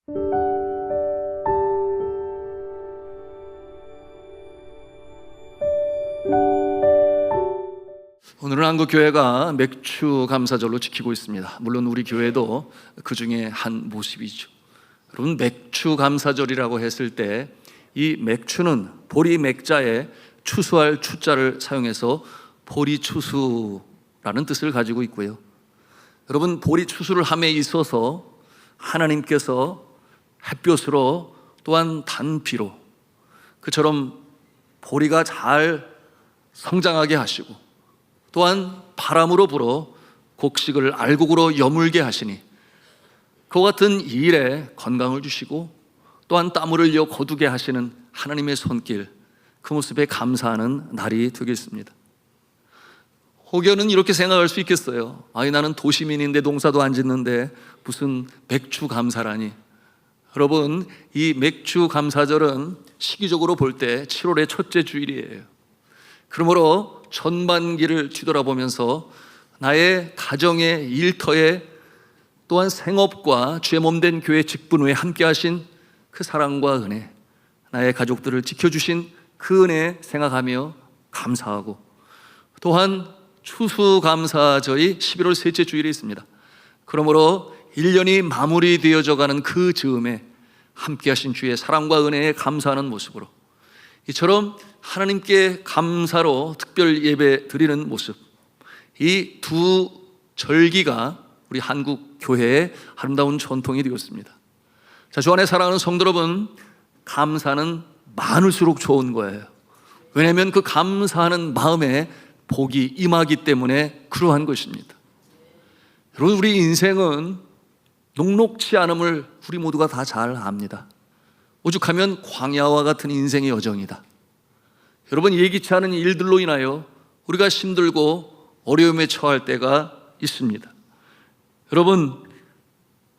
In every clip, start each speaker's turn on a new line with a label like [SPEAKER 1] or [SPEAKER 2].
[SPEAKER 1] 오늘은 한국교회가 맥주 감사절로 지키고 있습니다. 물론 우리 교회도 그 중에 한 모습이죠. 여러분, 맥주 감사절이라고 했을 때 이 맥주는 보리 맥자에 추수할 추자를 사용해서 보리 추수라는 뜻을 가지고 있고요. 여러분, 보리 추수를 함에 있어서 하나님께서 햇볕으로 또한 단비로 그처럼 보리가 잘 성장하게 하시고 또한 바람으로 불어 곡식을 알곡으로 여물게 하시니 그와 같은 일에 건강을 주시고 또한 땀을 흘려 거두게 하시는 하나님의 손길, 그 모습에 감사하는 날이 되겠습니다. 혹여는 이렇게 생각할 수 있겠어요. 아니, 나는 도시민인데 농사도 안 짓는데 무슨 맥주 감사라니. 여러분, 이 맥주 감사절은 시기적으로 볼 때 7월의 첫째 주일이에요. 그러므로 전반기를 뒤돌아보면서 나의 가정의 일터에 또한 생업과 주의 몸된 교회 직분후에 함께 하신 그 사랑과 은혜, 나의 가족들을 지켜주신 그 은혜 생각하며 감사하고, 또한 추수감사절이 11월 셋째 주일에 있습니다. 그러므로 1년이 마무리되어져 가는 그 즈음에 함께 하신 주의 사랑과 은혜에 감사하는 모습으로 이처럼 하나님께 감사로 특별 예배 드리는 모습, 이 두 절기가 우리 한국 교회의 아름다운 전통이 되었습니다. 자, 주 안에 사랑하는 성도 여러분, 감사는 많을수록 좋은 거예요. 왜냐하면 그 감사하는 마음에 복이 임하기 때문에 그러한 것입니다. 여러분, 우리 인생은 녹록치 않음을 우리 모두가 다 잘 압니다. 오죽하면 광야와 같은 인생의 여정이다. 여러분, 예기치 않은 일들로 인하여 우리가 힘들고 어려움에 처할 때가 있습니다. 여러분,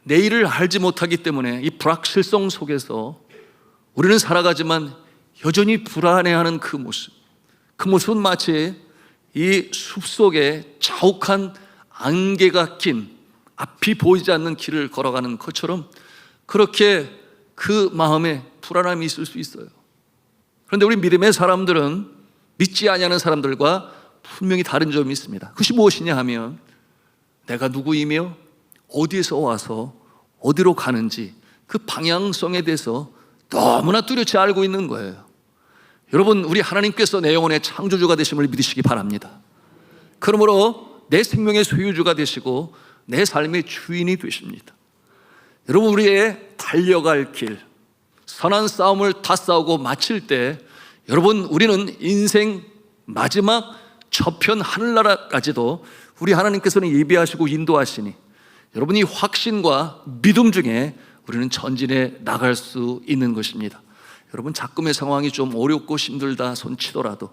[SPEAKER 1] 내일을 알지 못하기 때문에 이 불확실성 속에서 우리는 살아가지만 여전히 불안해하는 그 모습은 마치 이 숲속에 자욱한 안개가 낀 앞이 보이지 않는 길을 걸어가는 것처럼 그렇게 그 마음에 불안함이 있을 수 있어요. 그런데 우리 믿음의 사람들은 믿지 아니하는 사람들과 분명히 다른 점이 있습니다. 그것이 무엇이냐 하면 내가 누구이며 어디에서 와서 어디로 가는지 그 방향성에 대해서 너무나 뚜렷이 알고 있는 거예요. 여러분, 우리 하나님께서 내 영혼의 창조주가 되심을 믿으시기 바랍니다. 그러므로 내 생명의 소유주가 되시고 내 삶의 주인이 되십니다. 여러분, 우리의 달려갈 길, 선한 싸움을 다 싸우고 마칠 때 여러분, 우리는 인생 마지막 저편 하늘나라까지도 우리 하나님께서는 예비하시고 인도하시니 여러분, 이 확신과 믿음 중에 우리는 전진해 나갈 수 있는 것입니다. 여러분, 작금의 상황이 좀 어렵고 힘들다 손치더라도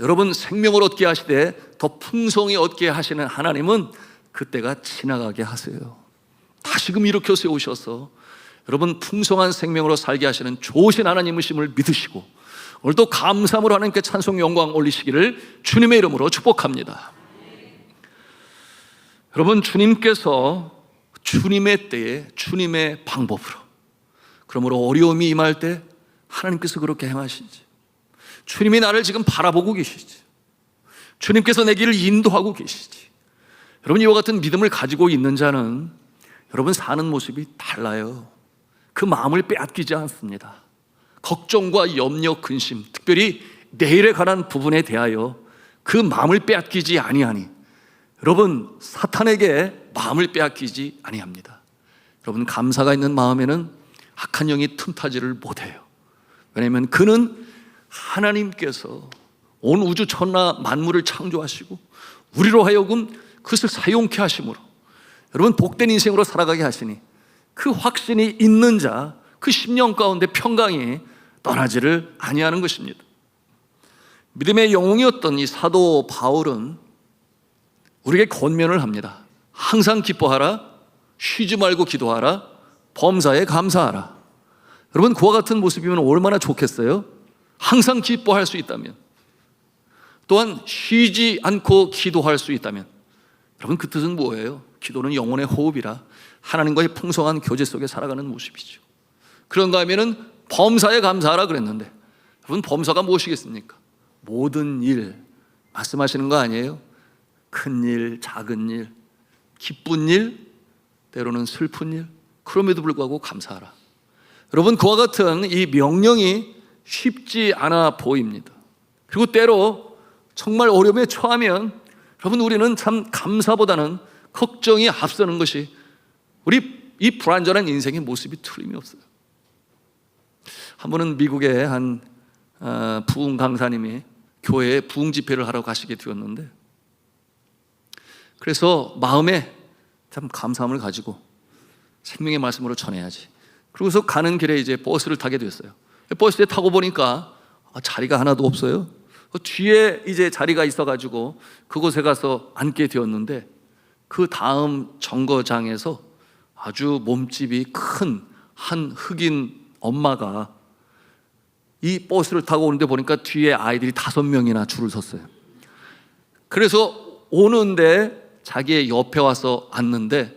[SPEAKER 1] 여러분, 생명을 얻게 하시되 더 풍성히 얻게 하시는 하나님은 그때가 지나가게 하세요. 다시금 일으켜 세우셔서 여러분, 풍성한 생명으로 살게 하시는 좋으신 하나님이심을 믿으시고 오늘도 감사함으로 하나님께 찬송 영광 올리시기를 주님의 이름으로 축복합니다. 여러분, 주님께서 주님의 때에 주님의 방법으로, 그러므로 어려움이 임할 때 하나님께서 그렇게 행하시지. 주님이 나를 지금 바라보고 계시지. 주님께서 내 길을 인도하고 계시지. 여러분, 이와 같은 믿음을 가지고 있는 자는 여러분 사는 모습이 달라요. 그 마음을 빼앗기지 않습니다. 걱정과 염려, 근심, 특별히 내일에 관한 부분에 대하여 그 마음을 빼앗기지 아니하니 여러분, 사탄에게 마음을 빼앗기지 아니합니다. 여러분, 감사가 있는 마음에는 악한 영이 틈타지를 못해요. 왜냐하면 그는 하나님께서 온 우주 천하 만물을 창조하시고 우리로 하여금 그것을 사용케 하심으로 여러분, 복된 인생으로 살아가게 하시니 그 확신이 있는 자, 그 심령 가운데 평강이 떠나지를 아니하는 것입니다. 믿음의 영웅이었던 이 사도 바울은 우리에게 권면을 합니다. 항상 기뻐하라, 쉬지 말고 기도하라, 범사에 감사하라. 여러분, 그와 같은 모습이면 얼마나 좋겠어요? 항상 기뻐할 수 있다면, 또한 쉬지 않고 기도할 수 있다면, 여러분, 그 뜻은 뭐예요? 기도는 영혼의 호흡이라 하나님과의 풍성한 교제 속에 살아가는 모습이죠. 그런가 하면은 범사에 감사하라 그랬는데, 여러분 범사가 무엇이겠습니까? 모든 일 말씀하시는 거 아니에요? 큰 일, 작은 일, 기쁜 일, 때로는 슬픈 일, 그럼에도 불구하고 감사하라. 여러분, 그와 같은 이 명령이 쉽지 않아 보입니다. 그리고 때로 정말 어려움에 처하면 여러분, 우리는 참 감사보다는 걱정이 앞서는 것이 우리 이 불완전한 인생의 모습이 틀림이 없어요. 한 번은 미국의 한 부흥 강사님이 교회에 부흥 집회를 하러 가시게 되었는데, 그래서 마음에 참 감사함을 가지고 생명의 말씀으로 전해야지. 그러고서 가는 길에 이제 버스를 타게 됐어요. 버스에 타고 보니까 자리가 하나도 없어요. 뒤에 이제 자리가 있어가지고 그곳에 가서 앉게 되었는데, 그 다음 정거장에서 아주 몸집이 큰 한 흑인 엄마가 이 버스를 타고 오는데 보니까 뒤에 아이들이 5명이나 줄을 섰어요. 그래서 오는데 자기의 옆에 와서 앉는데,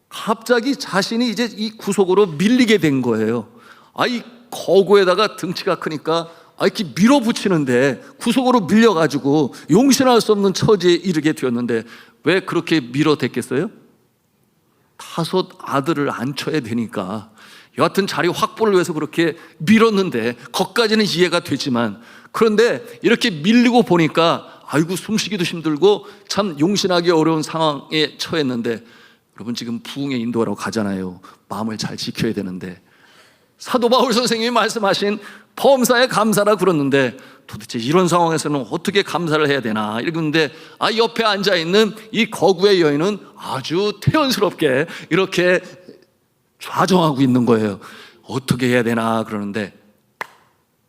[SPEAKER 1] 갑자기 자신이 이제 이 구석으로 밀리게 된 거예요. 이 거구에다가 등치가 크니까 이렇게 밀어붙이는데 구석으로 밀려가지고 용신할 수 없는 처지에 이르게 되었는데, 왜 그렇게 밀어댔겠어요? 5 아들을 앉혀야 되니까 여하튼 자리 확보를 위해서 그렇게 밀었는데, 거기까지는 이해가 되지만, 그런데 이렇게 밀리고 보니까 아이고 숨쉬기도 힘들고 참 용신하기 어려운 상황에 처했는데, 여러분 지금 부흥에 인도하러 가잖아요. 마음을 잘 지켜야 되는데, 사도 바울 선생님이 말씀하신 범사에 감사라 그러는데, 도대체 이런 상황에서는 어떻게 감사를 해야 되나 이러는데, 옆에 앉아있는 이 거구의 여인은 아주 태연스럽게 이렇게 좌정하고 있는 거예요. 어떻게 해야 되나 그러는데,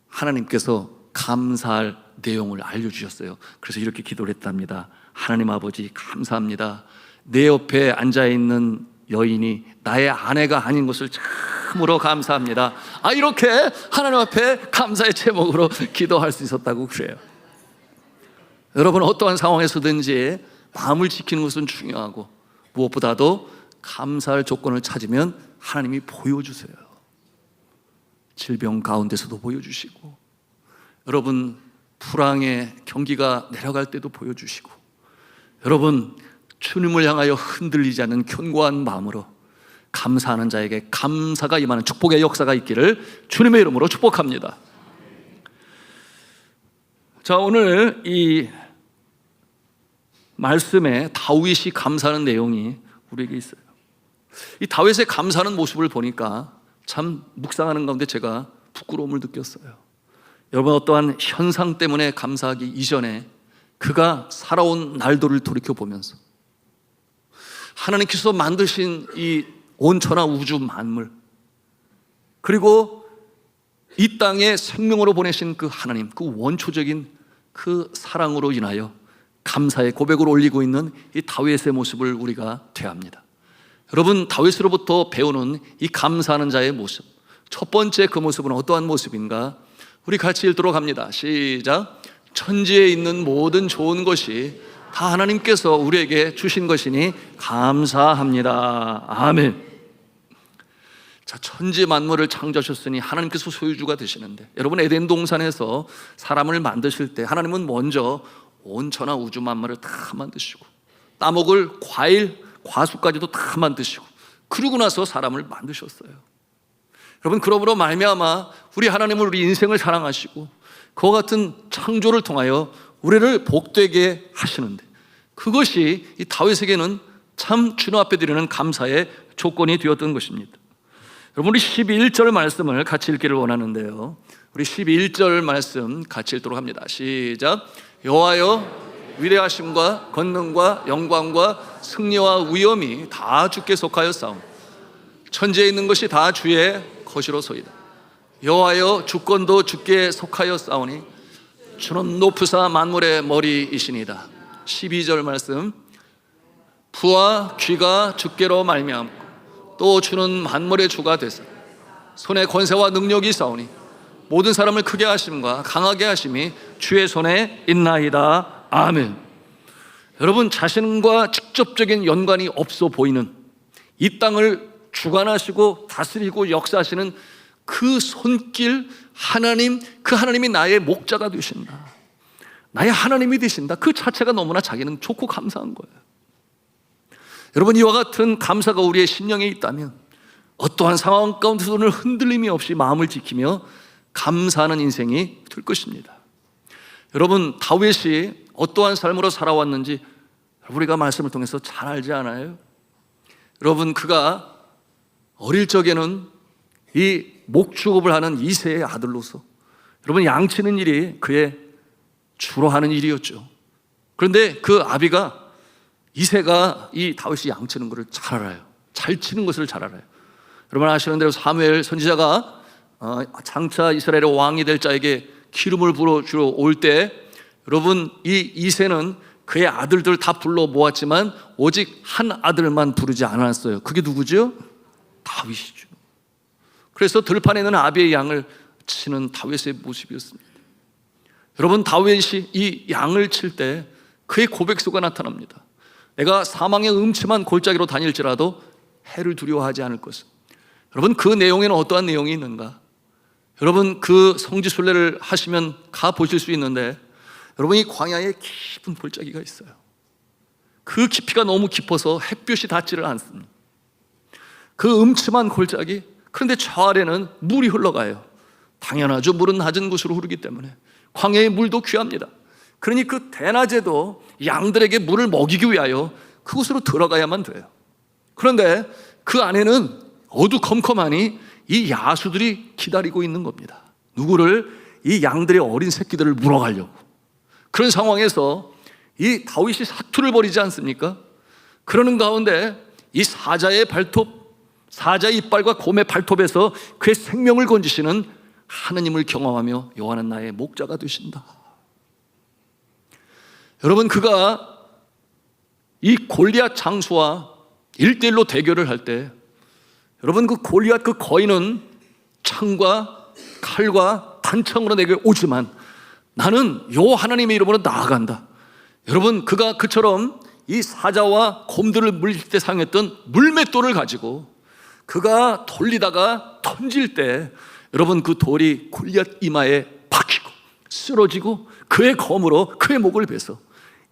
[SPEAKER 1] 하나님께서 감사할 내용을 알려주셨어요. 그래서 이렇게 기도를 했답니다. 하나님 아버지 감사합니다. 내 옆에 앉아있는 여인이 나의 아내가 아닌 것을 참으로 감사합니다. 이렇게 하나님 앞에 감사의 제목으로 기도할 수 있었다고 그래요. 여러분, 어떠한 상황에서든지 마음을 지키는 것은 중요하고, 무엇보다도 감사할 조건을 찾으면 하나님이 보여주세요. 질병 가운데서도 보여주시고, 여러분 불황의 경기가 내려갈 때도 보여주시고, 여러분 주님을 향하여 흔들리지 않는 견고한 마음으로 감사하는 자에게 감사가 임하는 축복의 역사가 있기를 주님의 이름으로 축복합니다. 자, 오늘 이 말씀에 다윗이 감사하는 내용이 우리에게 있어요. 이 다윗의 감사하는 모습을 보니까 참 묵상하는 가운데 제가 부끄러움을 느꼈어요. 여러분, 어떠한 현상 때문에 감사하기 이전에 그가 살아온 날들을 돌이켜보면서 하나님께서 만드신 이 온천하 우주 만물, 그리고 이 땅에 생명으로 보내신 그 하나님, 그 원초적인 그 사랑으로 인하여 감사의 고백을 올리고 있는 이 다윗의 모습을 우리가 대합니다. 여러분, 다윗으로부터 배우는 이 감사하는 자의 모습, 첫 번째 그 모습은 어떠한 모습인가? 우리 같이 읽도록 합니다. 시작. 천지에 있는 모든 좋은 것이 다 하나님께서 우리에게 주신 것이니 감사합니다. 아멘. 자, 천지 만물을 창조하셨으니 하나님께서 소유주가 되시는데, 여러분 에덴 동산에서 사람을 만드실 때 하나님은 먼저 온천하 우주 만물을 다 만드시고, 따먹을 과일, 과수까지도 다 만드시고, 그러고 나서 사람을 만드셨어요. 여러분, 그러므로 말미암아 우리 하나님은 우리 인생을 사랑하시고 그와 같은 창조를 통하여 우리를 복되게 하시는데, 그것이 이 다윗에게는 참 주님 앞에 드리는 감사의 조건이 되었던 것입니다. 여러분, 우리 12절 말씀을 같이 읽기를 원하는데요, 우리 12절 말씀 같이 읽도록 합니다. 시작. 여호와여, 위대하심과 권능과 영광과 승리와 위엄이 다 주께 속하였사오니 천지에 있는 것이 다 주의 것이로소이다. 여호와여, 주권도 주께 속하였사오니 주는 높으사 만물의 머리이시니다. 12절 말씀. 부와 귀가 주께로 말미암고 또 주는 만물의 주가 되사 손에 권세와 능력이 있사오니 모든 사람을 크게 하심과 강하게 하심이 주의 손에 있나이다. 아멘. 여러분, 자신과 직접적인 연관이 없어 보이는 이 땅을 주관하시고 다스리고 역사하시는 그 손길 하나님, 그 하나님이 나의 목자가 되신다, 나의 하나님이 되신다, 그 자체가 너무나 자기는 좋고 감사한 거예요. 여러분, 이와 같은 감사가 우리의 심령에 있다면 어떠한 상황 가운데서는 흔들림이 없이 마음을 지키며 감사하는 인생이 될 것입니다. 여러분, 다윗이 어떠한 삶으로 살아왔는지 우리가 말씀을 통해서 잘 알지 않아요? 여러분, 그가 어릴 적에는 이 목축업을 하는 이새의 아들로서 여러분, 양치는 일이 그의 주로 하는 일이었죠. 그런데 그 아비가, 이새가 이 다윗이 양치는 것을 잘 알아요. 잘 치는 것을 잘 알아요. 여러분 아시는 대로 사무엘 선지자가 장차 이스라엘의 왕이 될 자에게 기름을 부어주러 올 때, 여러분, 이 이새는 그의 아들들 다 불러 모았지만 오직 한 아들만 부르지 않았어요. 그게 누구죠? 다윗이죠. 그래서 들판에 있는 아비의 양을 치는 다윗의 모습이었습니다. 여러분, 다윗이 이 양을 칠 때 그의 고백소가 나타납니다. 내가 사망의 음침한 골짜기로 다닐지라도 해를 두려워하지 않을 것을. 여러분, 그 내용에는 어떠한 내용이 있는가? 여러분, 그 성지순례를 하시면 가 보실 수 있는데, 여러분, 이 광야에 깊은 골짜기가 있어요. 그 깊이가 너무 깊어서 햇볕이 닿지를 않습니다. 그 음침한 골짜기, 그런데 저 아래는 물이 흘러가요. 당연하죠. 물은 낮은 곳으로 흐르기 때문에 광야의 물도 귀합니다. 그러니 그 대낮에도 양들에게 물을 먹이기 위하여 그곳으로 들어가야만 돼요. 그런데 그 안에는 어두컴컴하니 이 야수들이 기다리고 있는 겁니다. 누구를? 이 양들의 어린 새끼들을 물어가려고. 그런 상황에서 이 다윗이 사투를 벌이지 않습니까? 그러는 가운데 이 사자의 발톱, 사자의 이빨과 곰의 발톱에서 그의 생명을 건지시는 하느님을 경험하며 여호와는 나의 목자가 되신다. 여러분, 그가 이 골리앗 장수와 1대1로 대결을 할 때, 여러분, 그 골리앗 그 거인은 창과 칼과 단창으로 내게 오지만 나는 요 하나님의 이름으로 나아간다. 여러분, 그가 그처럼 이 사자와 곰들을 물릴 때 사용했던 물맷돌을 가지고 그가 돌리다가 던질 때, 여러분, 그 돌이 골리앗 이마에 박히고 쓰러지고 그의 검으로 그의 목을 베서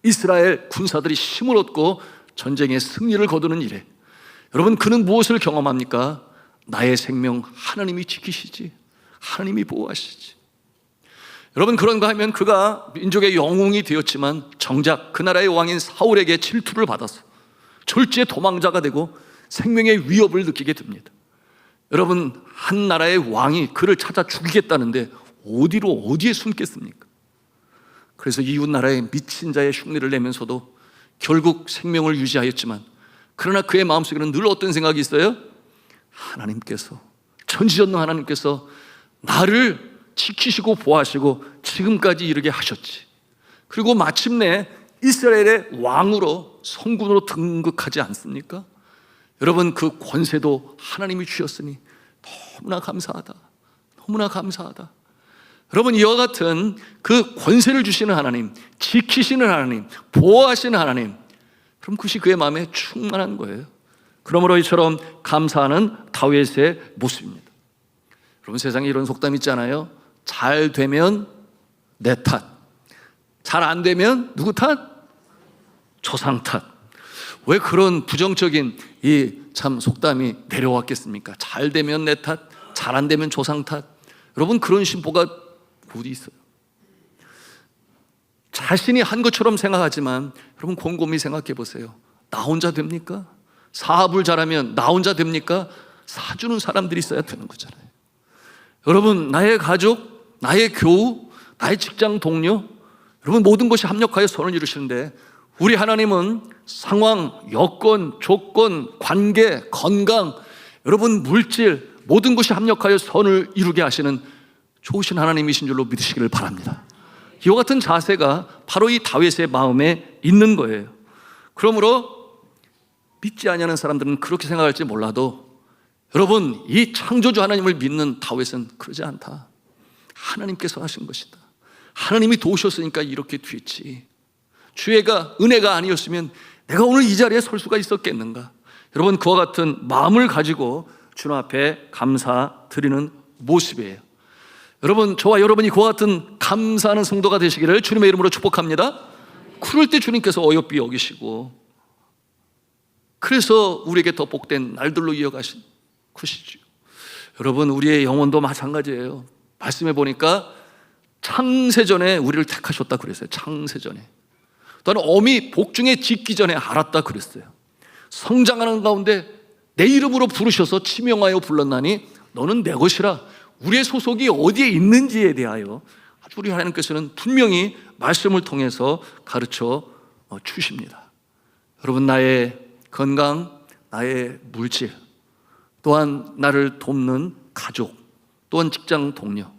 [SPEAKER 1] 이스라엘 군사들이 힘을 얻고 전쟁의 승리를 거두는 일에, 여러분, 그는 무엇을 경험합니까? 나의 생명 하나님이 지키시지, 하나님이 보호하시지. 여러분, 그런가 하면 그가 민족의 영웅이 되었지만 정작 그 나라의 왕인 사울에게 질투를 받아서 졸지에 도망자가 되고 생명의 위협을 느끼게 됩니다. 여러분, 한 나라의 왕이 그를 찾아 죽이겠다는데 어디에 숨겠습니까? 그래서 이웃 나라의 미친 자의 흉내를 내면서도 결국 생명을 유지하였지만, 그러나 그의 마음속에는 늘 어떤 생각이 있어요? 하나님께서, 전지전능 하나님께서 나를 지키시고 보호하시고 지금까지 이르게 하셨지. 그리고 마침내 이스라엘의 왕으로, 성군으로 등극하지 않습니까? 여러분, 그 권세도 하나님이 주셨으니 너무나 감사하다, 너무나 감사하다. 여러분, 이와 같은 그 권세를 주시는 하나님, 지키시는 하나님, 보호하시는 하나님, 그럼 그것이 그의 마음에 충만한 거예요. 그러므로 이처럼 감사하는 다윗의 모습입니다. 여러분, 세상에 이런 속담 있잖아요. 잘 되면 내 탓, 잘 안 되면 누구 탓? 조상 탓. 왜 그런 부정적인 이 참 속담이 내려왔겠습니까? 잘 되면 내 탓, 잘 안 되면 조상 탓. 여러분, 그런 신보가 어디 있어요? 자신이 한 것처럼 생각하지만 여러분, 곰곰이 생각해 보세요. 나 혼자 됩니까? 사업을 잘하면 나 혼자 됩니까? 사주는 사람들이 있어야 되는 거잖아요. 여러분, 나의 가족, 나의 교우, 나의 직장 동료, 여러분, 모든 것이 합력하여 선을 이루시는데, 우리 하나님은 상황, 여건, 조건, 관계, 건강, 여러분, 물질, 모든 것이 합력하여 선을 이루게 하시는 좋으신 하나님이신 줄로 믿으시기를 바랍니다. 이와 같은 자세가 바로 이 다윗의 마음에 있는 거예요. 그러므로 믿지 아니하는 사람들은 그렇게 생각할지 몰라도, 여러분, 이 창조주 하나님을 믿는 다윗은 그러지 않다. 하나님께서 하신 것이다. 하나님이 도우셨으니까 이렇게 됐지. 주의가 은혜가 아니었으면 내가 오늘 이 자리에 설 수가 있었겠는가? 여러분, 그와 같은 마음을 가지고 주님 앞에 감사드리는 모습이에요. 여러분, 저와 여러분이 그와 같은 감사하는 성도가 되시기를 주님의 이름으로 축복합니다. 그럴 때 주님께서 어여삐 여기시고, 그래서 우리에게 더 복된 날들로 이어가신 것이죠. 여러분, 우리의 영혼도 마찬가지예요. 말씀해 보니까 창세전에 우리를 택하셨다 그랬어요. 창세전에. 또한 어미 복중에 짓기 전에 알았다 그랬어요. 성장하는 가운데 내 이름으로 부르셔서 지명하여 불렀나니 너는 내 것이라. 우리의 소속이 어디에 있는지에 대하여 아주 우리 하나님께서는 분명히 말씀을 통해서 가르쳐 주십니다. 여러분, 나의 건강, 나의 물질, 또한 나를 돕는 가족, 또한 직장 동료,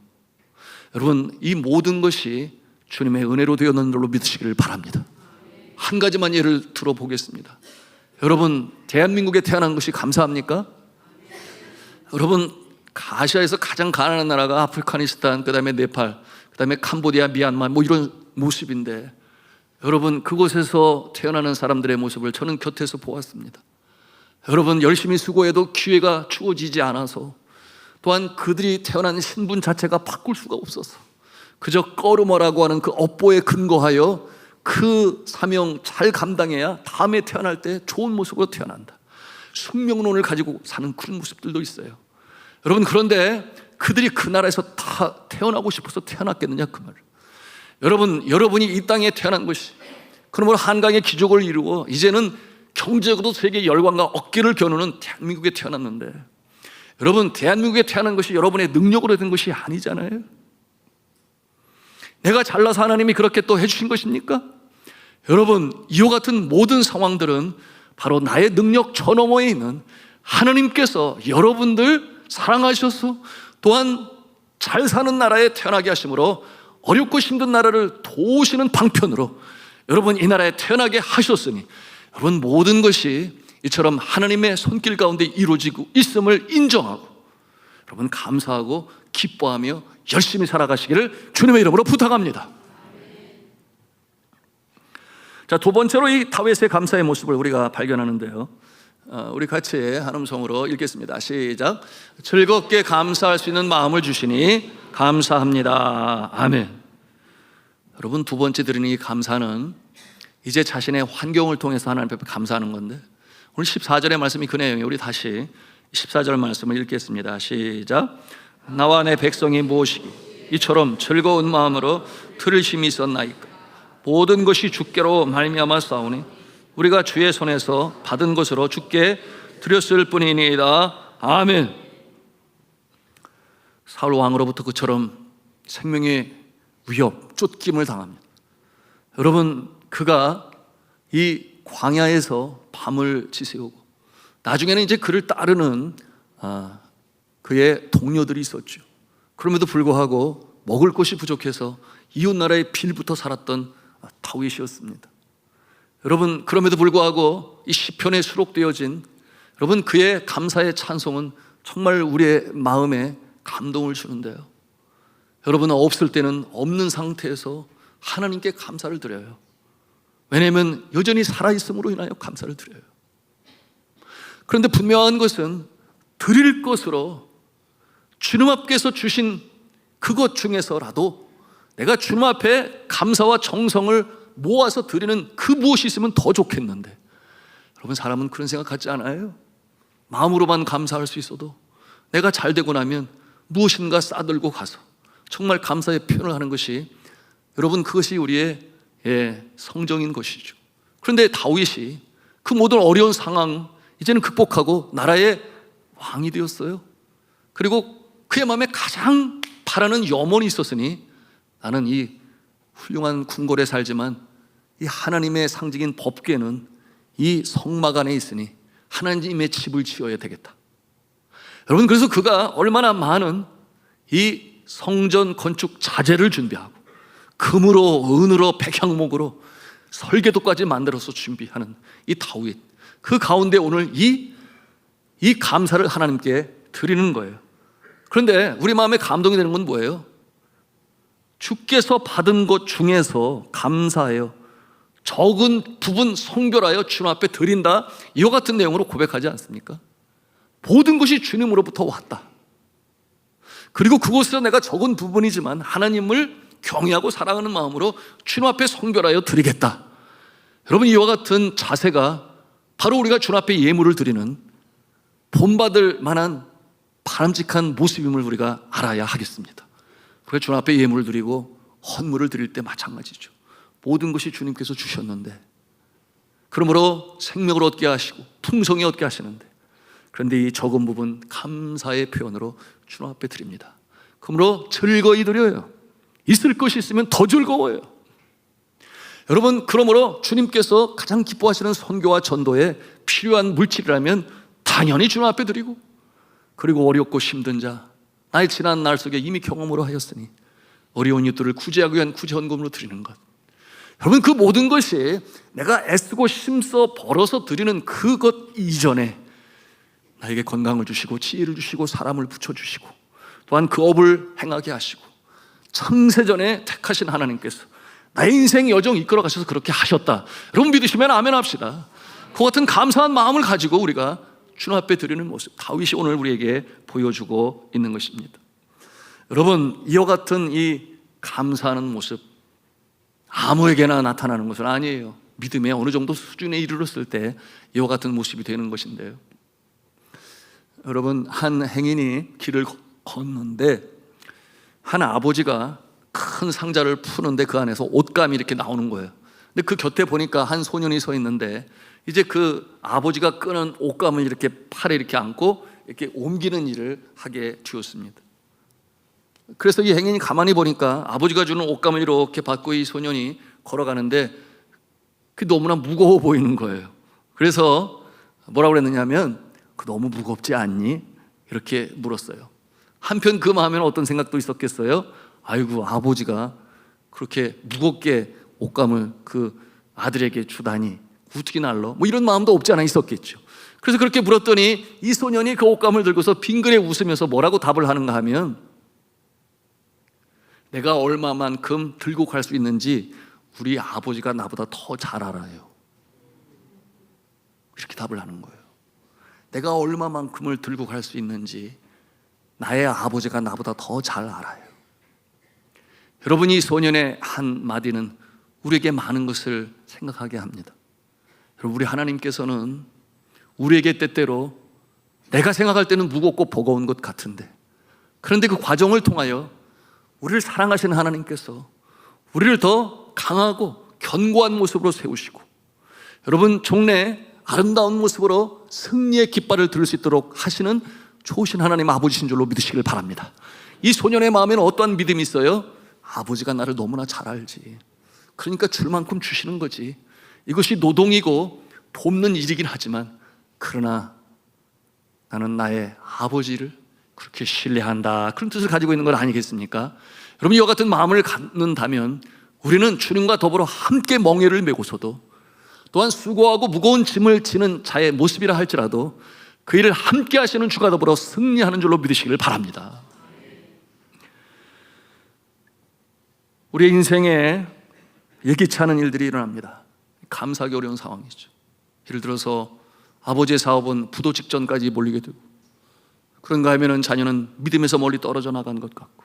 [SPEAKER 1] 여러분, 이 모든 것이 주님의 은혜로 되었는 줄로 믿으시기를 바랍니다. 한 가지만 예를 들어보겠습니다. 여러분, 대한민국에 태어난 것이 감사합니까? 여러분, 아시아에서 가장 가난한 나라가 아프가니스탄, 그 다음에 네팔, 그 다음에 캄보디아, 미얀마, 뭐 이런 모습인데, 여러분, 그곳에서 태어나는 사람들의 모습을 저는 곁에서 보았습니다. 여러분, 열심히 수고해도 기회가 주어지지 않아서, 또한 그들이 태어난 신분 자체가 바꿀 수가 없어서 그저 꺼르머라고 하는 그 업보에 근거하여 그 사명 잘 감당해야 다음에 태어날 때 좋은 모습으로 태어난다, 숙명론을 가지고 사는 그런 모습들도 있어요. 여러분, 그런데 그들이 그 나라에서 다 태어나고 싶어서 태어났겠느냐, 그 말. 여러분이 이 땅에 태어난 것이 그러므로 한강의 기적을 이루고 이제는 경제적으로도 세계 열강과 어깨를 겨누는 대한민국에 태어났는데, 여러분, 대한민국에 태어난 것이 여러분의 능력으로 된 것이 아니잖아요. 내가 잘나서 하나님이 그렇게 또 해주신 것입니까? 여러분, 이와 같은 모든 상황들은 바로 나의 능력 저 너머에 있는 하나님께서 여러분들 사랑하셔서 또한 잘 사는 나라에 태어나게 하심으로 어렵고 힘든 나라를 도우시는 방편으로 여러분 이 나라에 태어나게 하셨으니, 여러분 모든 것이 이처럼 하나님의 손길 가운데 이루어지고 있음을 인정하고 여러분 감사하고 기뻐하며 열심히 살아가시기를 주님의 이름으로 부탁합니다. 자, 두 번째로 이 다윗의 감사의 모습을 우리가 발견하는데요, 우리 같이 한 음성으로 읽겠습니다. 시작. 즐겁게 감사할 수 있는 마음을 주시니 감사합니다. 아멘. 여러분, 두 번째 드리는 이 감사는 이제 자신의 환경을 통해서 하나님 앞에 감사하는 건데, 오늘 14절의 말씀이 그 내용이에요. 우리 다시 14절 말씀을 읽겠습니다. 시작. 나와 내 백성이 무엇이기 이처럼 즐거운 마음으로 들을 힘이 있었나이까. 모든 것이 주께로 말미암아 싸우니 우리가 주의 손에서 받은 것으로 주께 드렸을 뿐이니이다. 아멘. 사울 왕으로부터 그처럼 생명의 위협, 쫓김을 당합니다. 여러분, 그가 이 광야에서 밤을 지새우고 나중에는 이제 그를 따르는 그의 동료들이 있었죠. 그럼에도 불구하고 먹을 것이 부족해서 이웃 나라의 빌부터 살았던 다윗이었습니다. 여러분, 그럼에도 불구하고 이 시편에 수록되어진 여러분 그의 감사의 찬송은 정말 우리의 마음에 감동을 주는데요, 여러분 없을 때는 없는 상태에서 하나님께 감사를 드려요. 왜냐하면 여전히 살아있음으로 인하여 감사를 드려요. 그런데 분명한 것은 드릴 것으로 주님 앞께서 주신 그것 중에서라도 내가 주님 앞에 감사와 정성을 모아서 드리는 그 무엇이 있으면 더 좋겠는데, 여러분 사람은 그런 생각 갖지 않아요? 마음으로만 감사할 수 있어도 내가 잘 되고 나면 무엇인가 싸들고 가서 정말 감사의 표현을 하는 것이, 여러분 그것이 우리의 성정인 것이죠. 그런데 다윗이 그 모든 어려운 상황 이제는 극복하고 나라의 왕이 되었어요. 그리고 그의 마음에 가장 바라는 염원이 있었으니, 나는 이 훌륭한 궁궐에 살지만 이 하나님의 상징인 법궤는 이 성막 안에 있으니 하나님의 집을 지어야 되겠다. 여러분, 그래서 그가 얼마나 많은 이 성전 건축 자재를 준비하고 금으로 은으로 백향목으로 설계도까지 만들어서 준비하는 이 다윗, 그 가운데 오늘 이 감사를 하나님께 드리는 거예요. 그런데 우리 마음에 감동이 되는 건 뭐예요? 주께서 받은 것 중에서 감사해요. 적은 부분 성별하여 주님 앞에 드린다, 이와 같은 내용으로 고백하지 않습니까? 모든 것이 주님으로부터 왔다. 그리고 그곳에서 내가 적은 부분이지만 하나님을 경외하고 사랑하는 마음으로 주님 앞에 성별하여 드리겠다. 여러분, 이와 같은 자세가 바로 우리가 주님 앞에 예물을 드리는 본받을 만한 바람직한 모습임을 우리가 알아야 하겠습니다. 우리가 주님 앞에 예물을 드리고 헌물을 드릴 때 마찬가지죠. 모든 것이 주님께서 주셨는데, 그러므로 생명을 얻게 하시고 풍성히 얻게 하시는데, 그런데 이 적은 부분 감사의 표현으로 주님 앞에 드립니다. 그러므로 즐거이 드려요. 있을 것이 있으면 더 즐거워요. 여러분, 그러므로 주님께서 가장 기뻐하시는 선교와 전도에 필요한 물질이라면 당연히 주님 앞에 드리고, 그리고 어렵고 힘든 자, 나의 지난 날 속에 이미 경험으로 하였으니 어려운 이들을 구제하기 위한 구제헌금으로 드리는 것, 여러분, 그 모든 것이 내가 애쓰고 힘써 벌어서 드리는 그것 이전에 나에게 건강을 주시고 지혜를 주시고 사람을 붙여주시고 또한 그 업을 행하게 하시고 창세전에 택하신 하나님께서 나의 인생 여정 이끌어 가셔서 그렇게 하셨다. 여러분, 믿으시면 아멘 합시다. 그 같은 감사한 마음을 가지고 우리가 주님 앞에 드리는 모습, 다윗이 오늘 우리에게 보여주고 있는 것입니다. 여러분, 이와 같은 이 감사하는 모습 아무에게나 나타나는 것은 아니에요. 믿음의 어느 정도 수준에 이르렀을 때 이와 같은 모습이 되는 것인데요. 여러분, 한 행인이 길을 걷는데 한 아버지가 큰 상자를 푸는데 그 안에서 옷감이 이렇게 나오는 거예요. 근데 그 곁에 보니까 한 소년이 서 있는데 이제 그 아버지가 끄는 옷감을 이렇게 팔에 이렇게 안고 이렇게 옮기는 일을 하게 되었습니다. 그래서 이 행인이 가만히 보니까 아버지가 주는 옷감을 이렇게 받고 이 소년이 걸어가는데 그게 너무나 무거워 보이는 거예요. 그래서 뭐라고 그랬느냐면, 그 너무 무겁지 않니? 이렇게 물었어요. 한편 그 마음에는 어떤 생각도 있었겠어요? 아이고, 아버지가 그렇게 무겁게 옷감을 그 아들에게 주다니 어떻게 날로? 뭐 이런 마음도 없지 않아 있었겠죠. 그래서 그렇게 물었더니 이 소년이 그 옷감을 들고서 빙그레 웃으면서 뭐라고 답을 하는가 하면, 내가 얼마만큼 들고 갈 수 있는지 우리 아버지가 나보다 더 잘 알아요. 이렇게 답을 하는 거예요. 내가 얼마만큼을 들고 갈 수 있는지 나의 아버지가 나보다 더 잘 알아요. 여러분, 이 소년의 한마디는 우리에게 많은 것을 생각하게 합니다. 여러분, 우리 하나님께서는 우리에게 때때로 내가 생각할 때는 무겁고 버거운 것 같은데, 그런데 그 과정을 통하여 우리를 사랑하시는 하나님께서 우리를 더 강하고 견고한 모습으로 세우시고, 여러분, 종래에 아름다운 모습으로 승리의 깃발을 들을 수 있도록 하시는 좋으신 하나님 아버지신 줄로 믿으시길 바랍니다. 이 소년의 마음에는 어떠한 믿음이 있어요? 아버지가 나를 너무나 잘 알지. 그러니까 줄 만큼 주시는 거지. 이것이 노동이고 돕는 일이긴 하지만, 그러나 나는 나의 아버지를 그렇게 신뢰한다, 그런 뜻을 가지고 있는 건 아니겠습니까? 여러분, 이와 같은 마음을 갖는다면 우리는 주님과 더불어 함께 멍에를 메고서도, 또한 수고하고 무거운 짐을 지는 자의 모습이라 할지라도 그 일을 함께 하시는 주가 더불어 승리하는 줄로 믿으시길 바랍니다. 우리의 인생에 예기치 않은 일들이 일어납니다. 감사하기 어려운 상황이죠. 예를 들어서 아버지의 사업은 부도 직전까지 몰리게 되고, 그런가 하면 자녀는 믿음에서 멀리 떨어져 나간 것 같고,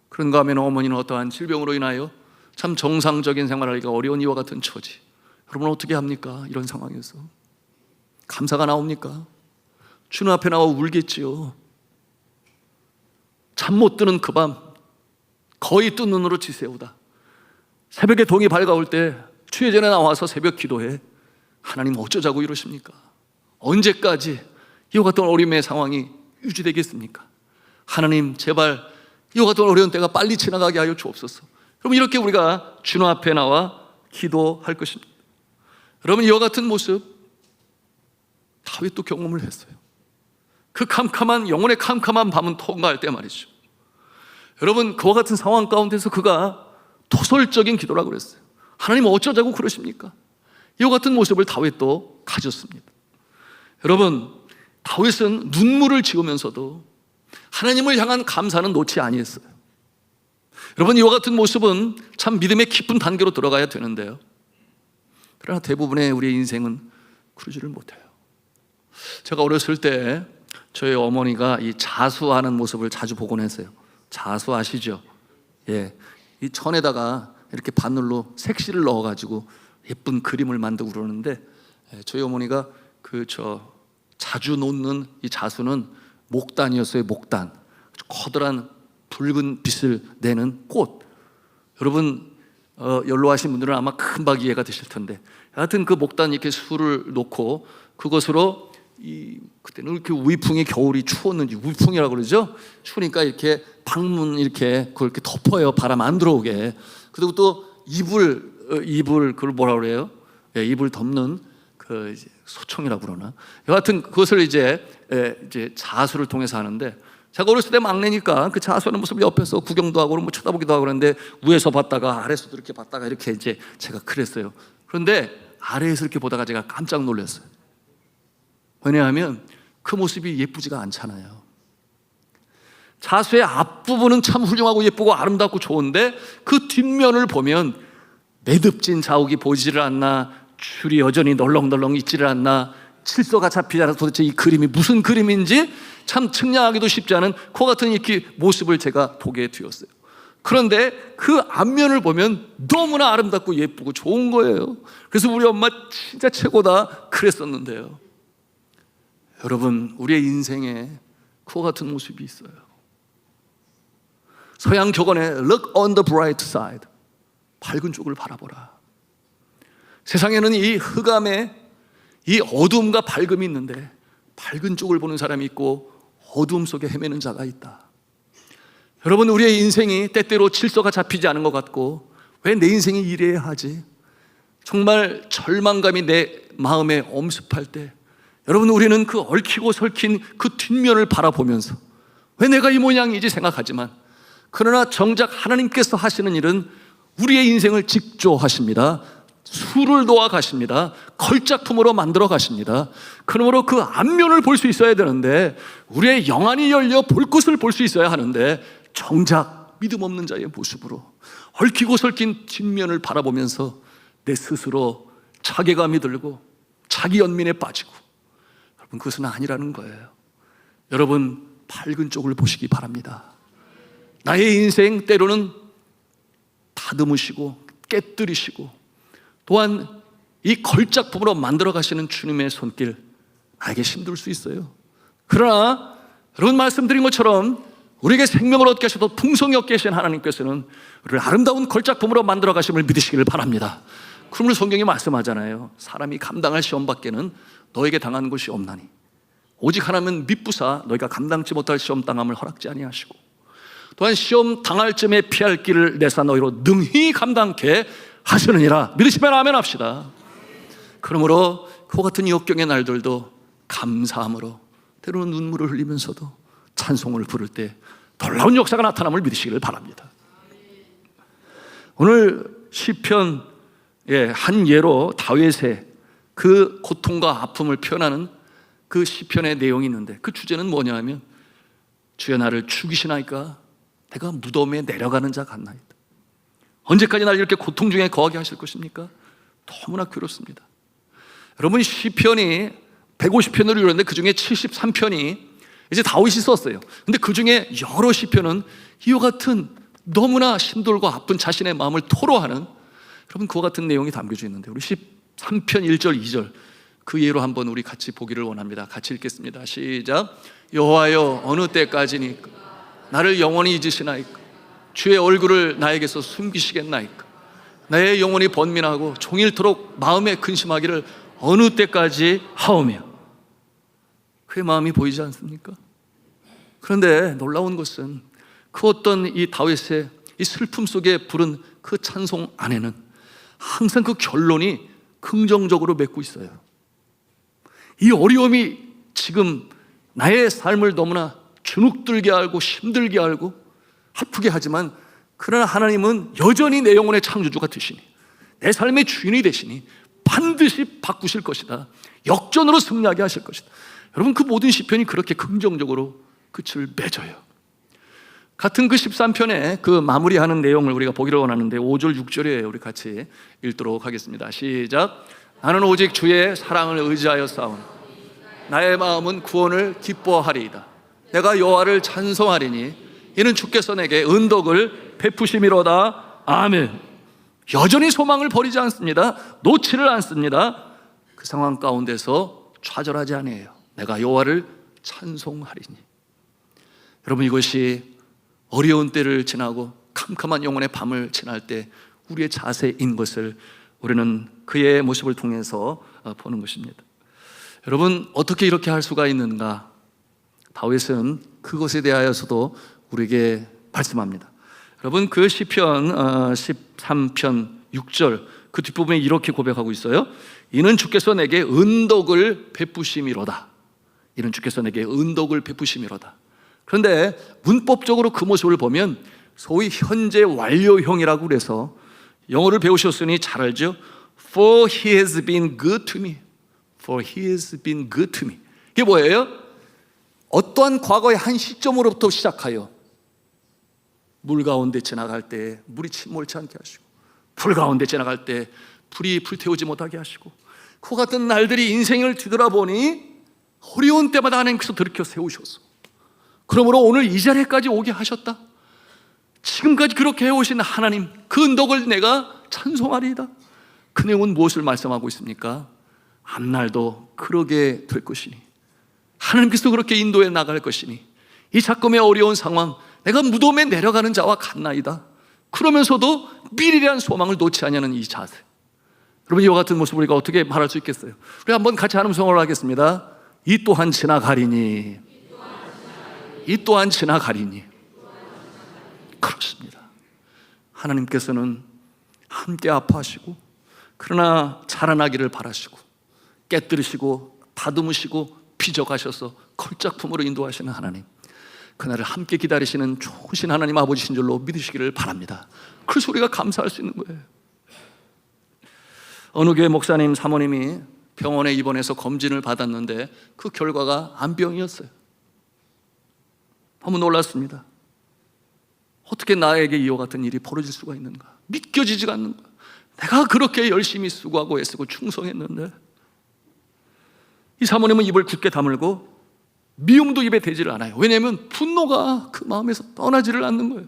[SPEAKER 1] 그런가 하면 어머니는 어떠한 질병으로 인하여 참 정상적인 생활하기가 어려운 이와 같은 처지. 여러분, 어떻게 합니까? 이런 상황에서 감사가 나옵니까? 주님 앞에 나와 울겠지요. 잠 못 드는 그 밤 거의 뜬 눈으로 지새우다 새벽에 동이 밝아올 때 주의 전에 나와서 새벽 기도해. 하나님 어쩌자고 이러십니까? 언제까지 이와 같은 어려움의 상황이 유지되겠습니까? 하나님, 제발 이와 같은 어려운 때가 빨리 지나가게 하여 주옵소서. 여러분, 이렇게 우리가 주님 앞에 나와 기도할 것입니다. 여러분, 이와 같은 모습 다윗도 경험을 했어요. 그 캄캄한, 영혼의 캄캄한 밤은 통과할 때 말이죠. 여러분, 그와 같은 상황 가운데서 그가 토설적인 기도라고 그랬어요. 하나님 어쩌자고 그러십니까? 이와 같은 모습을 다윗도 가졌습니다. 여러분, 다윗은 눈물을 지으면서도 하나님을 향한 감사는 놓지 아니했어요. 여러분, 이와 같은 모습은 참 믿음의 깊은 단계로 들어가야 되는데요. 그러나 대부분의 우리의 인생은 그러지를 못해요. 제가 어렸을 때 저희 어머니가 이 자수하는 모습을 자주 보곤 했어요. 자수 아시죠? 예, 이 천에다가 이렇게 바늘로 색실을 넣어가지고 예쁜 그림을 만들고 그러는데, 저희 어머니가 자주 놓는 이 자수는 목단이었어요. 목단, 커다란 붉은 빛을 내는 꽃. 여러분 연로하신 분들은 아마 금방 이해가 되실 텐데, 하여튼 그 목단 이렇게 술을 놓고 그것으로 그때는 이렇게 우이풍이, 겨울이 추웠는지 우이풍이라고 그러죠. 추우니까 이렇게 방문 이렇게 그걸 이렇게 덮어요. 바람 안 들어오게. 그리고 또 이불 그걸 뭐라 그래요? 예, 이불 덮는 그 소총이라고 그러나. 여하튼 그것을 이제 자수를 통해서 하는데, 제가 어렸을 때 막내니까 그 자수하는 모습을 옆에서 구경도 하고 뭐 쳐다보기도 하고 그러는데, 위에서 봤다가 아래에서도 이렇게 봤다가 이렇게 이제 제가 그랬어요. 그런데 아래에서 이렇게 보다가 제가 깜짝 놀랐어요. 왜냐하면 그 모습이 예쁘지가 않잖아요. 자수의 앞부분은 참 훌륭하고 예쁘고 아름답고 좋은데 그 뒷면을 보면 매듭진 자욱이 보이지를 않나, 줄이 여전히 널렁널렁 있지를 않나, 질서가 잡히지 않아서 도대체 이 그림이 무슨 그림인지 참 측량하기도 쉽지 않은 그 같은 이렇게 모습을 제가 보게 되었어요. 그런데 그 앞면을 보면 너무나 아름답고 예쁘고 좋은 거예요. 그래서 우리 엄마 진짜 최고다 그랬었는데요. 여러분, 우리의 인생에 그와 같은 모습이 있어요. 서양 격언에 Look on the bright side, 밝은 쪽을 바라보라. 세상에는 이 흑암에 이 어두움과 밝음이 있는데, 밝은 쪽을 보는 사람이 있고 어두움 속에 헤매는 자가 있다. 여러분, 우리의 인생이 때때로 질서가 잡히지 않은 것 같고, 왜 내 인생이 이래야 하지? 정말 절망감이 내 마음에 엄습할 때, 여러분, 우리는 그 얽히고 설킨 그 뒷면을 바라보면서 왜 내가 이 모양이지 생각하지만, 그러나 정작 하나님께서 하시는 일은 우리의 인생을 직조하십니다. 수를 놓아 가십니다. 걸작품으로 만들어 가십니다. 그러므로 그 앞면을 볼 수 있어야 되는데, 우리의 영안이 열려 볼 것을 볼 수 있어야 하는데, 정작 믿음 없는 자의 모습으로 얽히고 설킨 뒷면을 바라보면서 내 스스로 자괴감이 들고 자기 연민에 빠지고, 여러분, 그것은 아니라는 거예요. 여러분, 밝은 쪽을 보시기 바랍니다. 나의 인생 때로는 다듬으시고 깨뜨리시고 또한 이 걸작품으로 만들어 가시는 주님의 손길, 나에게 힘들 수 있어요. 그러나 여러분, 말씀드린 것처럼 우리에게 생명을 얻게 하셔도 풍성히 얻게 하신 하나님께서는 우리를 아름다운 걸작품으로 만들어 가심을 믿으시기를 바랍니다. 그러므로 성경이 말씀하잖아요. 사람이 감당할 시험 밖에는 너에게 당한 것이 없나니 오직 하나님은 미쁘사 너희가 감당치 못할 시험 당함을 허락지 아니하시고, 또한 시험 당할 쯤에 피할 길을 내사 너희로 능히 감당케 하시느니라. 믿으시면 아멘 합시다. 그러므로 그 같은 역경의 날들도 감사함으로, 때로는 눈물을 흘리면서도 찬송을 부를 때 놀라운 역사가 나타남을 믿으시기를 바랍니다. 오늘 시편의 한 예로 다윗의 그 고통과 아픔을 표현하는 그 시편의 내용이 있는데, 그 주제는 뭐냐 하면, 주여 나를 죽이시나이까 내가 무덤에 내려가는 자 같나이다. 언제까지 날 이렇게 고통 중에 거하게 하실 것입니까? 너무나 괴롭습니다. 여러분, 시편이 150편으로 이루어졌는데 그 중에 73편이 이제 다윗이 썼어요. 근데 그 중에 여러 시편은 이와 같은 너무나 힘들고 아픈 자신의 마음을 토로하는, 여러분, 그와 같은 내용이 담겨져 있는데, 우리 13편 1절 2절 그 예로 한번 우리 같이 보기를 원합니다. 같이 읽겠습니다. 시작. 여호와여 어느 때까지니까 나를 영원히 잊으시나이까? 주의 얼굴을 나에게서 숨기시겠나이까? 나의 영혼이 번민하고 종일토록 마음에 근심하기를 어느 때까지 하오며. 그의 마음이 보이지 않습니까? 그런데 놀라운 것은 그 어떤 이 다윗의 이 슬픔 속에 부른 그 찬송 안에는 항상 그 결론이 긍정적으로 맺고 있어요. 이 어려움이 지금 나의 삶을 너무나 주눅들게 하고 힘들게 하고 아프게 하지만, 그러나 하나님은 여전히 내 영혼의 창조주가 되시니, 내 삶의 주인이 되시니 반드시 바꾸실 것이다. 역전으로 승리하게 하실 것이다. 여러분, 그 모든 시편이 그렇게 긍정적으로 끝을 맺어요. 같은 그 13편의 그 마무리하는 내용을 우리가 보기를 원하는데 5절 6절에 우리 같이 읽도록 하겠습니다. 시작. 나는 오직 주의 사랑을 의지하여 싸우니 나의 마음은 구원을 기뻐하리이다. 내가 여호와를 찬송하리니 이는 주께서 내게 은덕을 베푸심이로다. 아멘. 여전히 소망을 버리지 않습니다. 놓지를 않습니다. 그 상황 가운데서 좌절하지 아니에요. 내가 여호와를 찬송하리니. 여러분, 이것이 어려운 때를 지나고 캄캄한 영혼의 밤을 지날 때 우리의 자세인 것을 우리는 그의 모습을 통해서 보는 것입니다. 여러분, 어떻게 이렇게 할 수가 있는가? 다윗은 그것에 대하여서도 우리에게 말씀합니다. 여러분, 그 시편 13편 6절 그 뒷부분에 이렇게 고백하고 있어요. 이는 주께서 내게 은덕을 베푸심이로다. 이는 주께서 내게 은덕을 베푸심이로다. 그런데 문법적으로 그 모습을 보면 소위 현재 완료형이라고 그래서 영어를 배우셨으니 잘 알죠? For he has been good to me. For he has been good to me. 이게 뭐예요? 어떠한 과거의 한 시점으로부터 시작하여 물 가운데 지나갈 때 물이 침몰치 않게 하시고, 불 가운데 지나갈 때 불이 불태우지 못하게 하시고, 그 같은 날들이 인생을 뒤돌아보니 어려운 때마다 하나님께서 들이켜 세우셔서 그러므로 오늘 이 자리까지 오게 하셨다. 지금까지 그렇게 해오신 하나님, 그 은덕을 내가 찬송하리이다. 그 내용은 무엇을 말씀하고 있습니까? 앞날도 그러게 될 것이니, 하나님께서 그렇게 인도해 나갈 것이니, 이 작금의 어려운 상황, 내가 무덤에 내려가는 자와 같나이다. 그러면서도 미래에 소망을 놓지 않냐는 이 자세. 여러분, 이와 같은 모습을 우리가 어떻게 말할 수 있겠어요? 우리 한번 같이 한 음성으로 하겠습니다. 이 또한 지나가리니. 이 또한 지나가리니. 그렇습니다. 하나님께서는 함께 아파하시고 그러나 자라나기를 바라시고 깨뜨리시고 다듬으시고 빚어가셔서 걸작품으로 인도하시는 하나님, 그날을 함께 기다리시는 좋으신 하나님 아버지신 줄로 믿으시기를 바랍니다. 그래서 우리가 감사할 수 있는 거예요. 어느 교회 목사님 사모님이 병원에 입원해서 검진을 받았는데 그 결과가 암병이었어요. 너무 놀랐습니다. 어떻게 나에게 이와 같은 일이 벌어질 수가 있는가? 믿겨지지가 않는 거야. 내가 그렇게 열심히 수고하고 애쓰고 충성했는데. 이 사모님은 입을 굳게 다물고 미움도 입에 대지를 않아요. 왜냐하면 분노가 그 마음에서 떠나지를 않는 거예요.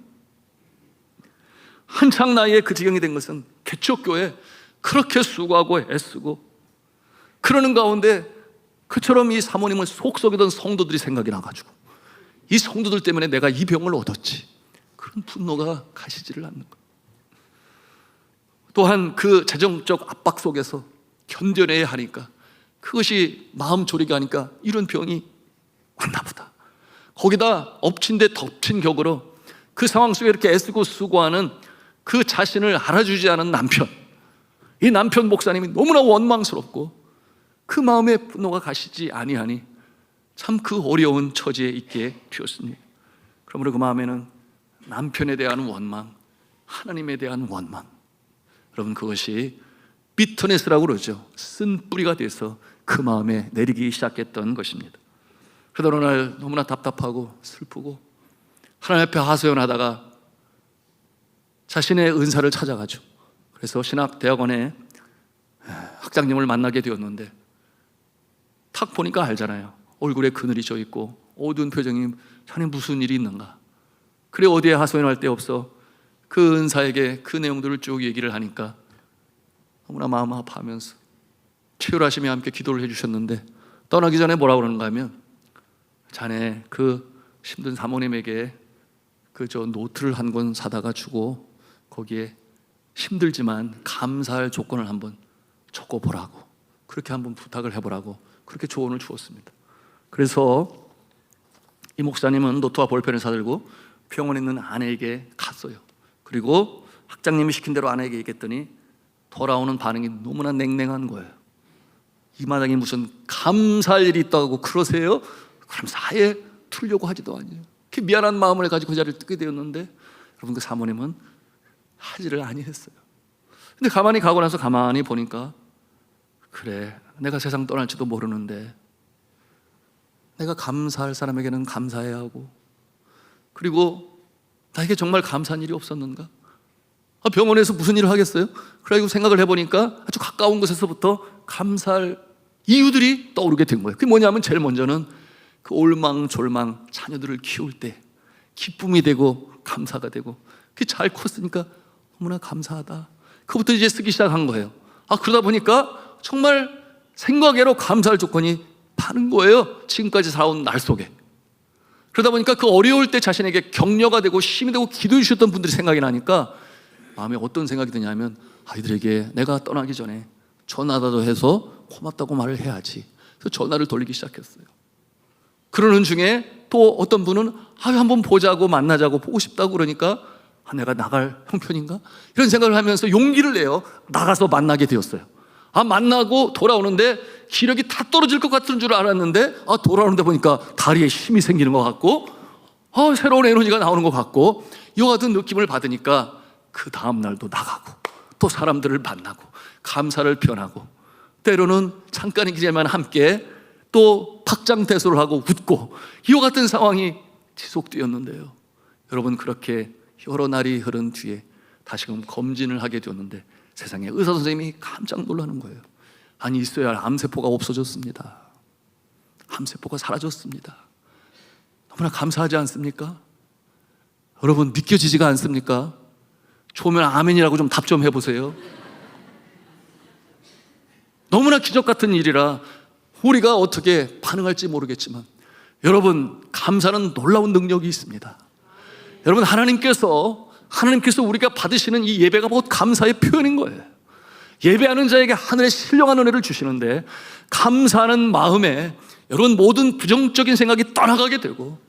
[SPEAKER 1] 한창 나이에 그 지경이 된 것은 개척교회 그렇게 수고하고 애쓰고 그러는 가운데 그처럼 이 사모님을 속썩이던 성도들이 생각이 나가지고 이 성도들 때문에 내가 이 병을 얻었지, 그런 분노가 가시지를 않는 거예요. 또한 그 재정적 압박 속에서 견뎌내야 하니까, 그것이 마음 졸이게 하니까 이런 병이 왔나 보다. 거기다 엎친 데 덮친 격으로 그 상황 속에 이렇게 애쓰고 수고하는 그 자신을 알아주지 않은 남편, 이 남편 목사님이 너무나 원망스럽고 그 마음에 분노가 가시지 아니하니 참 그 어려운 처지에 있게 되었습니다. 그러므로 그 마음에는 남편에 대한 원망, 하나님에 대한 원망, 여러분 그것이 비터네스라고 그러죠. 쓴 뿌리가 돼서 그 마음에 내리기 시작했던 것입니다. 그러다 어느 날 너무나 답답하고 슬프고 하나님 앞에 하소연하다가 자신의 은사를 찾아가죠. 그래서 신학대학원에 학장님을 만나게 되었는데 탁 보니까 알잖아요. 얼굴에 그늘이 져 있고 어두운 표정이, 자네 무슨 일이 있는가? 그래 어디에 하소연할 데 없어. 그 은사에게 그 내용들을 쭉 얘기를 하니까 너무나 마음 아파하면서 치유하심에 함께 기도를 해주셨는데 떠나기 전에 뭐라고 그러는가 하면, 자네 그 힘든 사모님에게 그저 노트를 한 권 사다가 주고 거기에 힘들지만 감사할 조건을 한번 적어보라고, 그렇게 한번 부탁을 해보라고 그렇게 조언을 주었습니다. 그래서 이 목사님은 노트와 볼펜을 사들고 병원에 있는 아내에게 갔어요. 그리고 학장님이 시킨 대로 아내에게 얘기했더니 돌아오는 반응이 너무나 냉랭한 거예요. 이 마당에 무슨 감사할 일이 있다고 그러세요? 그럼 사에 틀려고 하지도 아니에요. 이렇게 미안한 마음을 가지고 그 자리를 뜨게 되었는데, 여러분 그 사모님은 하지를 아니했어요. 근데 가만히 가고 나서 가만히 보니까, 그래 내가 세상 떠날지도 모르는데 내가 감사할 사람에게는 감사해야 하고, 그리고 나에게 정말 감사한 일이 없었는가? 병원에서 무슨 일을 하겠어요? 그래가지고 생각을 해보니까 아주 가까운 곳에서부터 감사할 이유들이 떠오르게 된 거예요. 그게 뭐냐면 제일 먼저는 그 올망졸망 자녀들을 키울 때 기쁨이 되고 감사가 되고 그게 잘 컸으니까 너무나 감사하다. 그부터 이제 쓰기 시작한 거예요. 그러다 보니까 정말 생각외로 감사할 조건이 많은 거예요. 지금까지 살아온 날 속에. 그러다 보니까 그 어려울 때 자신에게 격려가 되고 힘이 되고 기도해 주셨던 분들이 생각이 나니까 마음에 어떤 생각이 드냐면 아이들에게 내가 떠나기 전에 전화라도 해서 고맙다고 말을 해야지. 그래서 전화를 돌리기 시작했어요. 그러는 중에 또 어떤 분은 한번 보자고 만나자고 보고 싶다고 그러니까 내가 나갈 형편인가? 이런 생각을 하면서 용기를 내요. 나가서 만나게 되었어요. 만나고 돌아오는데 기력이 다 떨어질 것 같은 줄 알았는데 돌아오는데 보니까 다리에 힘이 생기는 것 같고 새로운 에너지가 나오는 것 같고 이와 같은 느낌을 받으니까 그 다음 날도 나가고 또 사람들을 만나고 감사를 표현하고 때로는 잠깐이지만 함께 또 박장대소를 하고 웃고 이와 같은 상황이 지속되었는데요. 여러분, 그렇게 여러 날이 흐른 뒤에 다시금 검진을 하게 되었는데 세상에 의사 선생님이 깜짝 놀라는 거예요. 있어야 할 암세포가 없어졌습니다. 암세포가 사라졌습니다. 너무나 감사하지 않습니까? 여러분, 믿겨지지가 않습니까? 좋으면 아멘이라고 좀 답 좀 해보세요. 너무나 기적 같은 일이라 우리가 어떻게 반응할지 모르겠지만 여러분, 감사는 놀라운 능력이 있습니다. 여러분, 하나님께서 우리가 받으시는 이 예배가 곧 감사의 표현인 거예요. 예배하는 자에게 하늘의 신령한 은혜를 주시는데 감사하는 마음에 여러분 모든 부정적인 생각이 떠나가게 되고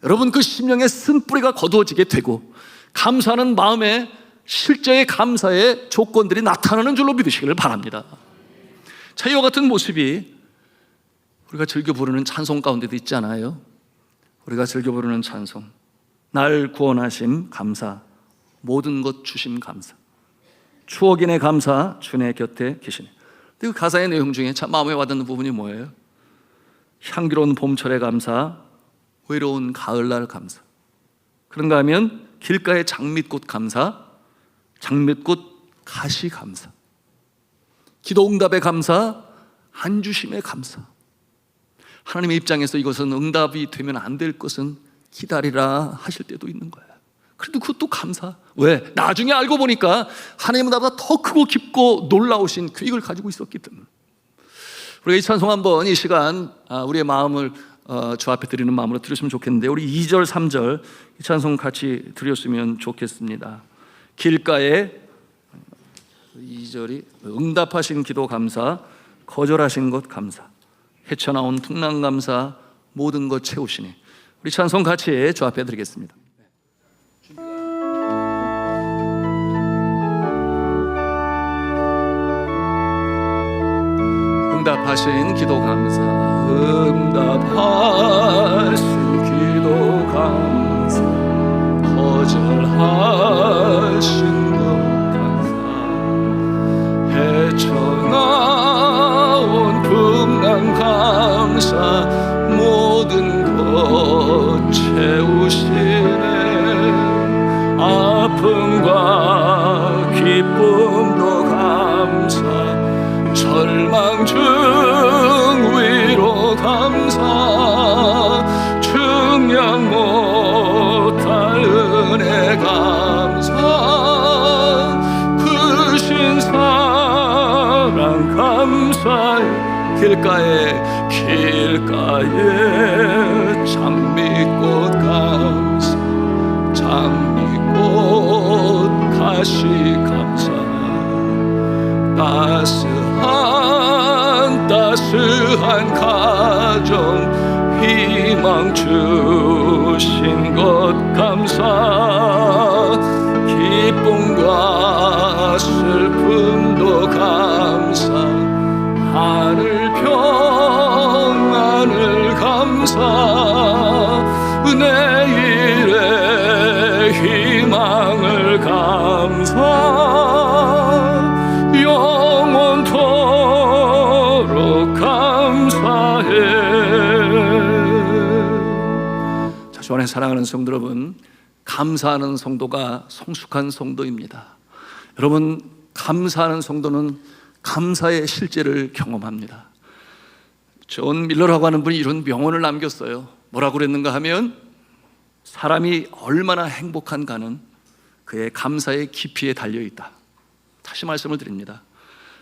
[SPEAKER 1] 여러분 그 심령의 쓴뿌리가 거두어지게 되고 감사하는 마음에 실제의 감사의 조건들이 나타나는 줄로 믿으시기를 바랍니다. 자, 이와 같은 모습이 우리가 즐겨 부르는 찬송 가운데도 있지 않아요? 우리가 즐겨 부르는 찬송, 날 구원하심 감사, 모든 것 주심 감사, 추억인의 감사, 주의 곁에 계시네. 그 가사의 내용 중에 참 마음에 와닿는 부분이 뭐예요? 향기로운 봄철의 감사, 외로운 가을날 감사. 그런가 하면 길가의 장밋꽃 감사, 장밋꽃 가시 감사, 기도 응답의 감사, 안주심의 감사. 하나님의 입장에서 이것은 응답이 되면 안 될 것은 기다리라 하실 때도 있는 거예요. 그래도 그것도 감사. 왜? 나중에 알고 보니까 하나님은 나보다 더 크고 깊고 놀라우신 계획을 가지고 있었기 때문에. 우리가 이 찬송 한번 이 시간 우리의 마음을 주 앞에 드리는 마음으로 드렸으면 좋겠는데 우리 2절 3절 이 찬송 같이 드렸으면 좋겠습니다. 길가에 2절이 응답하신 기도 감사, 거절하신 것 감사, 헤쳐나온 풍랑 감사, 모든 것 채우시니. 우리 찬송 같이 주 앞에 드리겠습니다. 응답하신 기도 감사, 응답하신 기도 감사, 거절하신 것 감사, 헤쳐나온 풍랑 감사, 모든 것 채우시네. 아픔과 기쁨도 감사, 절망 중 위로 감사, 증명 못할 은혜 감사, 크신 사랑 감사. 길가에 장미꽃 감사, 장미꽃 가시 감사, 따스한 가정 희망 주신 것 감사, 기쁨과 슬픔도 감사, 하늘 평안을 감사, 내일의 희망을 감사, 영원토록 감사해. 자, 주안에 사랑하는 성도 여러분, 감사하는 성도가 성숙한 성도입니다. 여러분, 감사하는 성도는 감사의 실제를 경험합니다. 존 밀러라고 하는 분이 이런 명언을 남겼어요. 뭐라고 그랬는가 하면, 사람이 얼마나 행복한가는 그의 감사의 깊이에 달려있다. 다시 말씀을 드립니다.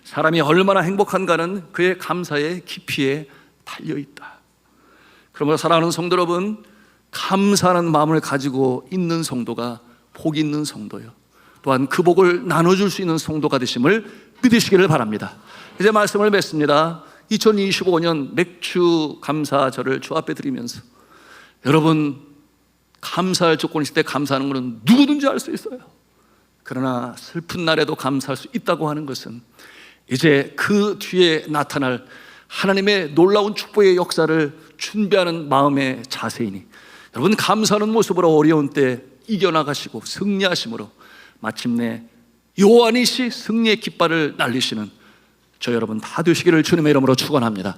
[SPEAKER 1] 사람이 얼마나 행복한가는 그의 감사의 깊이에 달려있다. 그러므로 사랑하는 성도 여러분, 감사하는 마음을 가지고 있는 성도가 복 있는 성도요, 또한 그 복을 나눠줄 수 있는 성도가 되심을 믿으시기를 바랍니다. 이제 말씀을 맺습니다. 2025년 맥주 감사절을 주 앞에 드리면서, 여러분, 감사할 조건이 있을 때 감사하는 것은 누구든지 할 수 있어요. 그러나 슬픈 날에도 감사할 수 있다고 하는 것은 이제 그 뒤에 나타날 하나님의 놀라운 축복의 역사를 준비하는 마음의 자세이니, 여러분, 감사하는 모습으로 어려운 때 이겨나가시고 승리하심으로 마침내 요한이시 승리의 깃발을 날리시는 저 여러분 다 되시기를 주님의 이름으로 축원합니다.